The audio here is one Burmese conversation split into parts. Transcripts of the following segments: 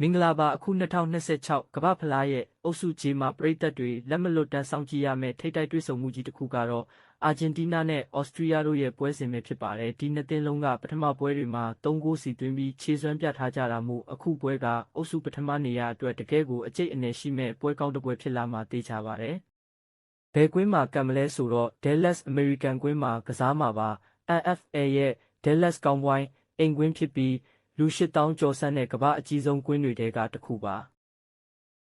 မင်္ဂလာပါအခု2026ကမ္ဘာဖလားရဲ့အုပ်စု G မှာပရိသတ်တွေလက်မလွတ်တမ်းစောင့်ကြည့်ရမယ့်ထိပ်တိုက်တွေ့ဆုံမှုကြီးတစ်ခုကတော့အာဂျင်တီးနားနဲ့ဩစတြီးယားတို့ရဲ့ပွဲစဉ်ပဲဖြစ်ပါတယ်ဒီနှစ်သင်းလုံးကပထမပွဲတွေမှာ3ဂိုးစီသွင်းပြီးခြေစွမ်းပြထားကြတာမို့အခုပွဲကအုပ်စုပထမနေရာအတွက်တကယ်ကိုအကျိတ်အနယ်ရှိမဲ့ပွဲကောင်းတစ်ပွဲဖြစ်လာမှာသိချပါတယ်ဘယ်ကွင်းမှာကံမလဲဆိုတော့ Dallas American ကွင်းမှာကစားမှာပါ NFL ရဲ့ Dallas Cowboys အိမ်ကွင်းဖြစ်ပြီးလူ8000ကျော်ဆန်းတဲ့ကမ္ဘာအကြီးဆုံးကွင်းတွေထဲကတစ်ခုပါ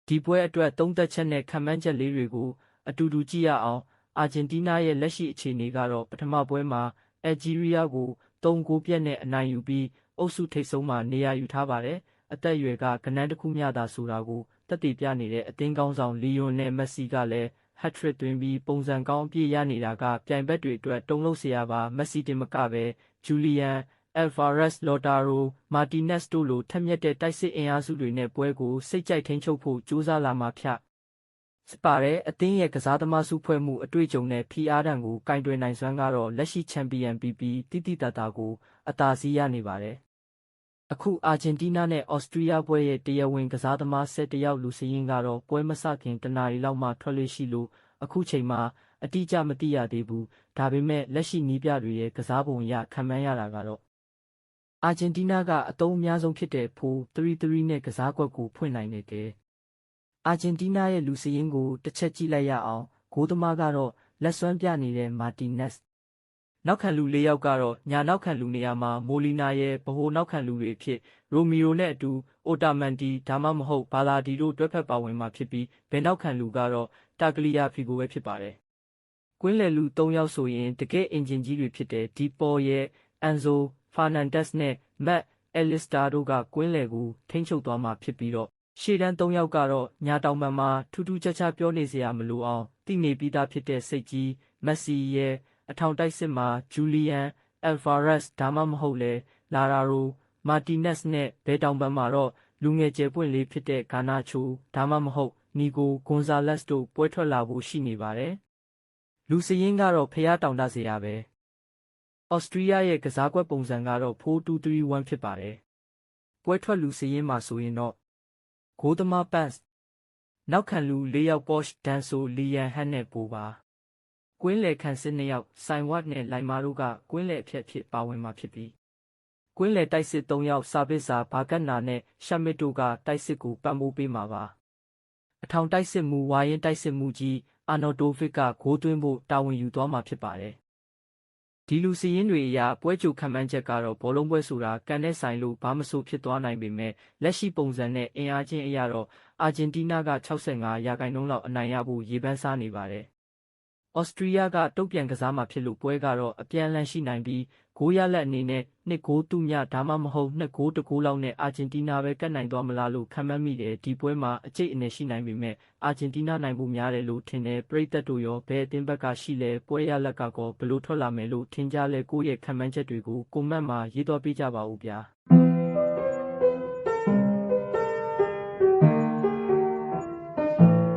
ဒီပွဲအတွက်သုံးသက်ချက်နဲ့ခံမှန်းချက်လေးတွေကိုအတူတူကြည့်ရအောင်အာဂျင်တီးနားရဲ့လက်ရှိအခြေအနေကတော့ပထမပွဲမှာအယ်ဂျီးရီးယားကို3ဂိုးပြတ်နဲ့အနိုင်ယူပြီးအုပ်စုထိပ်ဆုံးမှာနေရာယူထားပါတယ်အသက်အရွယ်ကကဏ္ဍတစ်ခုမျှသာဆိုတာကိုသက်သေပြနေတဲ့အသင်းကောင်းဆောင်လီယွန်နဲ့မက်ဆီကလည်းဟက်ထရစ်သွင်းပြီးပုံစံကောင်းအပြည့်ရနေတာကပြိုင်ဘက်တွေအတွက်တုံ့လုပ်စရာပါမက်ဆီတင်မကပဲဂျူလီယန်Alvarez Lautaro Martinez တို့လိုထက်မြက်တဲ့တိုက်စစ်အင်အားစုတွေနဲ့ပွဲကိုစိတ်ကြိုက်ထိန်းချုပ်ဖို့ကြိုးစားလာမှာဖြစ်ပါတယ်အသင်းရဲ့ကစားသမားစုဖွဲ့မှုအတွေ့အကြုံနဲ့ဖိအားတံကိုကင်တွယ်နိုင်စွမ်းကတော့လက်ရှိချန်ပီယံPPတိတိတတ်တာကိုအသာစီးရနေပါတယ်အခုအာဂျင်တီးနားနဲ့ဩစတြီးယားပွဲရဲ့တရားဝင်ကစားသမား11ယောက်လူစရင်းကတော့ပွဲမစခင်တနာရီလောက်မှထွက်လို့ရှိလို့အခုချိန်မှာအတိအကျမသိရသေးဘူးဒါပေမဲ့လက်ရှိနီးပြတွေရဲ့ကစားပုံအရခံမှန်းရတာကတော့အာဂျင်တီးနားကအသုံးအများဆုံးဖြစ်တဲ့ဖိုး3-3နဲ့ကစားကွက်ကိုဖွင့်နိုင်နေတယ်။အာဂျင်တီးနားရဲ့လူစရင်းကိုတစ်ချက်ကြည့်လိုက်ရအောင်ဂိုးသမားကတော့လက်စွမ်းပြနေတဲ့မာတီနက်စ်နောက်ခံလူ၄ယောက်ကတော့ညာနောက်ခံလူနေရာမှာမိုလီနာရဲ့ဗဟိုနောက်ခံလူတွေဖြစ်ရိုမီယိုနဲ့အတူအိုတာမန်တီဒါမှမဟုတ်ဘာလာဒီတို့တွဲဖက်ပါဝင်မှာဖြစ်ပြီးဘယ်နောက်ခံလူကတော့တာဂလီယာဖီကိုပဲဖြစ်ပါတယ်။ကွင်းလယ်လူ၃ယောက်ဆိုရင်တကယ့်အင်ဂျင်ကြီးတွေဖြစ်တဲ့ဒီပေါ်ရဲ့အန်ဇိုဖာနန်ဒက်စ်နဲ့မက်အယ်လစ္စတာတို့ကကွင်းလယ်ကိုထိန်းချုပ်သွားမှာဖြစ်ပြီးတော့ရှေ့တန်း၃ယောက်ကတော့ညာတောင်ပံမှာထူးထူးခြားခြားပြောနေစရာမလိုအောင်သိနေပြီးသားဖြစ်တဲ့စိတ်ကြီးမက်ဆီရဲ့အထောင်တိုက်စစ်မှာဂျူလီယန်အယ်ဗာရက်စ်ဒါမှမဟုတ်လေလာရာရိုမာတီနက်စ်နဲ့ဘဲတောင်ပံမှာတော့လူငယ်ကျယ်ပွင့်လေးဖြစ်တဲ့ဂါနာချိုဒါမှမဟုတ်နီကိုဂွန်ဇာလက်စ်တို့ပွဲထွက်လာဖို့ရှိနေပါတယ်လူစရင်းကတော့ဖျားတောင်တစရာပဲဩစတြီးယားရဲ့ကစားကွက်ပုံစံကတော့4-2-3-1ဖြစ်ပါတယ်။ပွဲထွက်လူစရင်းမှာဆိုရင်တော့ဂိုးသမားပန့်စ်နောက်ခံလူ၄ယောက်ပေါ့ရှ်ဒန်ဆိုလီယန်ဟန်နဲ့ပိုပါ။ကွင်းလယ်ခံစစ်2ယောက်ဆိုင်ဝတ်နဲ့လိုင်မာတို့ကကွင်းလယ်အဖြစ်ပါဝင်မှာဖြစ်ပြီးကွင်းလယ်တိုက်စစ်3ယောက်စာပစ်စာဘာကတ်နာနဲ့ရှက်မစ်တို့ကတိုက်စစ်ကိုပံ့ပိုးပေးမှာပါ။အထောင်တိုက်စစ်မှုဝါရင်တိုက်စစ်မှုကြီးအာနော်တိုဗစ်ကဂိုးသွင်းဖို့တာဝန်ယူသွားမှာဖြစ်ပါတယ်။ဒီလူစရင်းတွေအရပွဲကြိုခံမှန်းချက်ကတော့ဘောလုံးပွဲဆိုတာကန်တဲ့ဆိုင်လို့ဘာမဆိုဖြစ်သွားနိုင်ပေမဲ့လက်ရှိပုံစံနဲ့အင်အားချင်းအရတော့အာဂျင်တီးနားက65%လောက်အနိုင်ရဖို့ရေပန်းစားနေပါတယ်။ဩစတြီးယားကတုံ့ပြန်ကစားမှာဖြစ်လို့ပွဲကတော့အပြန်အလှန်ရှိနိုင်ပြီးဂိုးရလက်အနေနဲ့2ဂိုးတူမြဒါမှမဟုတ်2ဂိုး1ဂိုးလောက်နဲ့အာဂျင်တီးနားပဲကတ်နိုင်သွားမလားလို့ခန့်မှန်းမိတယ်ဒီပွဲမှာအကျိတ်အနယ်ရှိနိုင်ပေမဲ့အာဂျင်တီးနားနိုင်ဖို့များတယ်လို့ထင်တယ်ပရိသတ်တို့ရောဘယ်အသင်းဘက်ကရှိလဲပွဲရလက်ကကောဘယ်လိုထွက်လာမယ်လို့ထင်ကြလဲကိုယ့်ရဲ့ခန့်မှန်းချက်တွေကိုကွန်မန့်မှာရေးသွားပေးကြပါဦးဗျာ